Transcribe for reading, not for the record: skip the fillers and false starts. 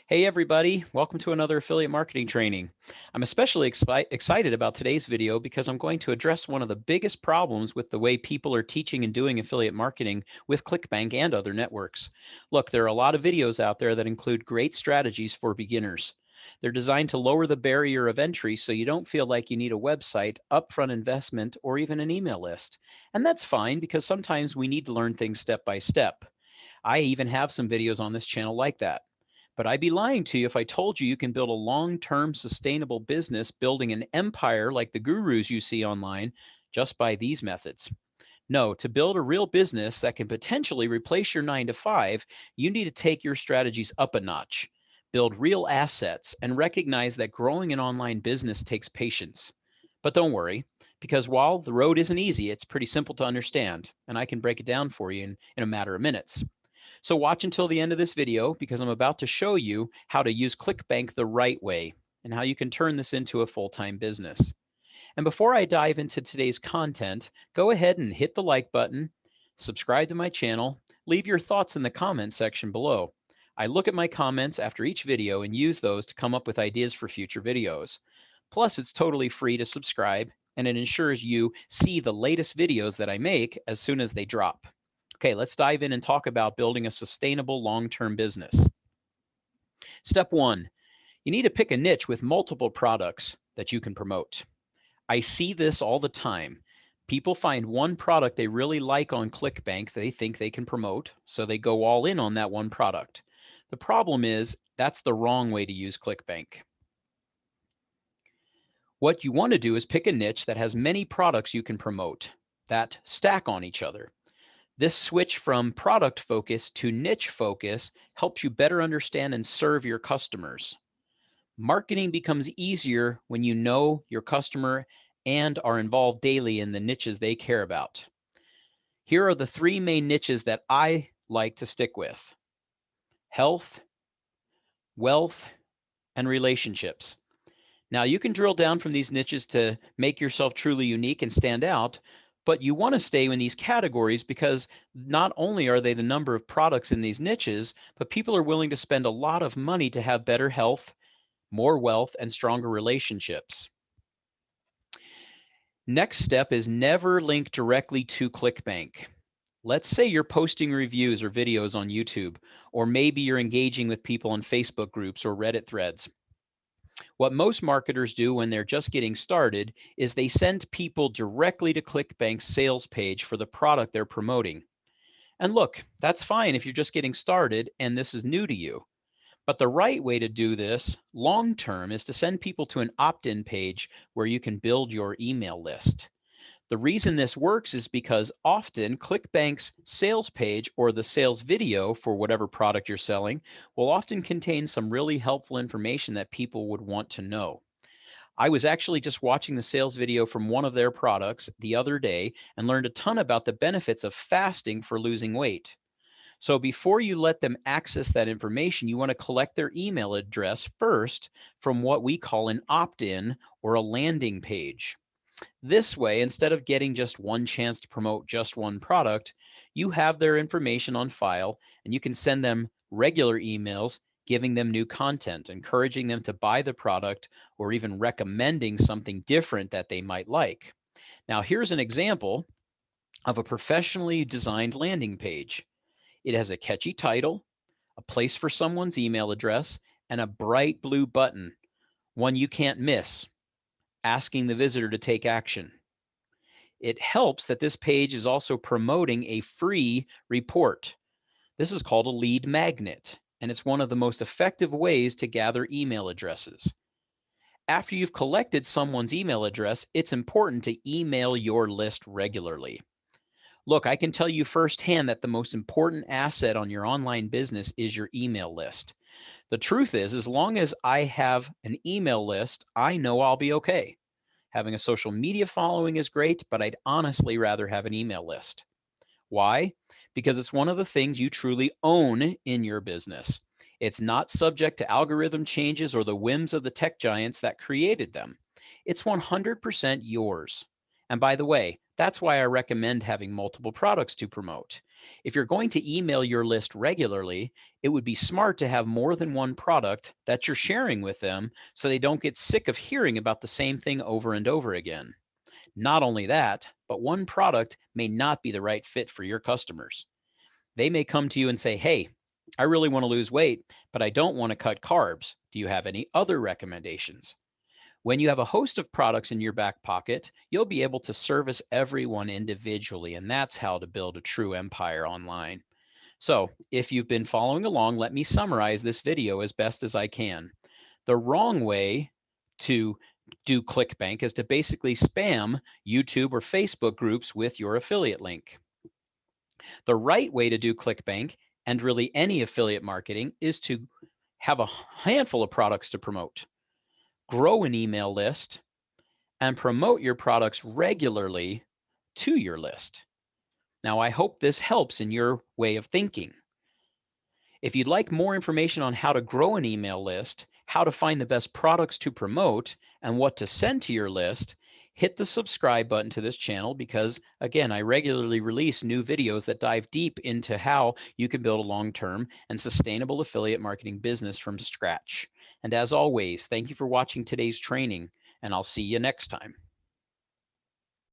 Hey everybody, welcome to another affiliate marketing training. I'm especially excited about today's video because I'm going to address one of the biggest problems with the way people are teaching and doing affiliate marketing with ClickBank and other networks. Look, there are a lot of videos out there that include great strategies for beginners. They're designed to lower the barrier of entry so you don't feel like you need a website, upfront investment, or even an email list. And that's fine because sometimes we need to learn things step by step. I even have some videos on this channel like that. But I'd be lying to you if I told you you can build a long-term sustainable business building an empire like the gurus you see online just by these methods. No, to build a real business that can potentially replace your 9 to 5, you need to take your strategies up a notch, build real assets, and recognize that growing an online business takes patience. But don't worry, because while the road isn't easy, it's pretty simple to understand, and I can break it down for you in a matter of minutes. So watch until the end of this video because I'm about to show you how to use ClickBank the right way and how you can turn this into a full-time business. And before I dive into today's content, go ahead and hit the like button, subscribe to my channel, leave your thoughts in the comments section below. I look at my comments after each video and use those to come up with ideas for future videos. Plus, it's totally free to subscribe and it ensures you see the latest videos that I make as soon as they drop. Okay, let's dive in and talk about building a sustainable long-term business. Step one, you need to pick a niche with multiple products that you can promote. I see this all the time. People find one product they really like on ClickBank they think they can promote, so they go all in on that one product. The problem is that's the wrong way to use ClickBank. What you want to do is pick a niche that has many products you can promote that stack on each other. This switch from product focus to niche focus helps you better understand and serve your customers. Marketing becomes easier when you know your customer and are involved daily in the niches they care about. Here are the three main niches that I like to stick with: health, wealth, and relationships. Now, you can drill down from these niches to make yourself truly unique and stand out, but you want to stay in these categories because not only are they the number of products in these niches, but people are willing to spend a lot of money to have better health, more wealth, and stronger relationships. Next step is never link directly to ClickBank. Let's say you're posting reviews or videos on YouTube, or maybe you're engaging with people on Facebook groups or Reddit threads. What most marketers do when they're just getting started is they send people directly to ClickBank's sales page for the product they're promoting. And look, that's fine if you're just getting started and this is new to you. But the right way to do this long term is to send people to an opt-in page where you can build your email list. The reason this works is because often ClickBank's sales page or the sales video for whatever product you're selling will often contain some really helpful information that people would want to know. I was actually just watching the sales video from one of their products the other day and learned a ton about the benefits of fasting for losing weight. So before you let them access that information, you want to collect their email address first from what we call an opt-in or a landing page. This way, instead of getting just one chance to promote just one product, you have their information on file and you can send them regular emails giving them new content, encouraging them to buy the product, or even recommending something different that they might like. Now, here's an example of a professionally designed landing page. It has a catchy title, a place for someone's email address, and a bright blue button, one you can't miss, asking the visitor to take action. It helps that this page is also promoting a free report. This is called a lead magnet, and it's one of the most effective ways to gather email addresses. After you've collected someone's email address, it's important to email your list regularly. Look, I can tell you firsthand that the most important asset on your online business is your email list. The truth is, as long as I have an email list, I know I'll be okay. Having a social media following is great, but I'd honestly rather have an email list. Why? Because it's one of the things you truly own in your business. It's not subject to algorithm changes or the whims of the tech giants that created them. It's 100% yours. And by the way, that's why I recommend having multiple products to promote. If you're going to email your list regularly, it would be smart to have more than one product that you're sharing with them so they don't get sick of hearing about the same thing over and over again. Not only that, but one product may not be the right fit for your customers. They may come to you and say, hey, I really want to lose weight, but I don't want to cut carbs. Do you have any other recommendations? When you have a host of products in your back pocket, you'll be able to service everyone individually, and that's how to build a true empire online. So, if you've been following along, let me summarize this video as best as I can. The wrong way to do ClickBank is to basically spam YouTube or Facebook groups with your affiliate link. The right way to do ClickBank and really any affiliate marketing is to have a handful of products to promote, grow an email list, and promote your products regularly to your list. Now, I hope this helps in your way of thinking. If you'd like more information on how to grow an email list, how to find the best products to promote, and what to send to your list, hit the subscribe button to this channel because, again, I regularly release new videos that dive deep into how you can build a long-term and sustainable affiliate marketing business from scratch. And as always, thank you for watching today's training, and I'll see you next time.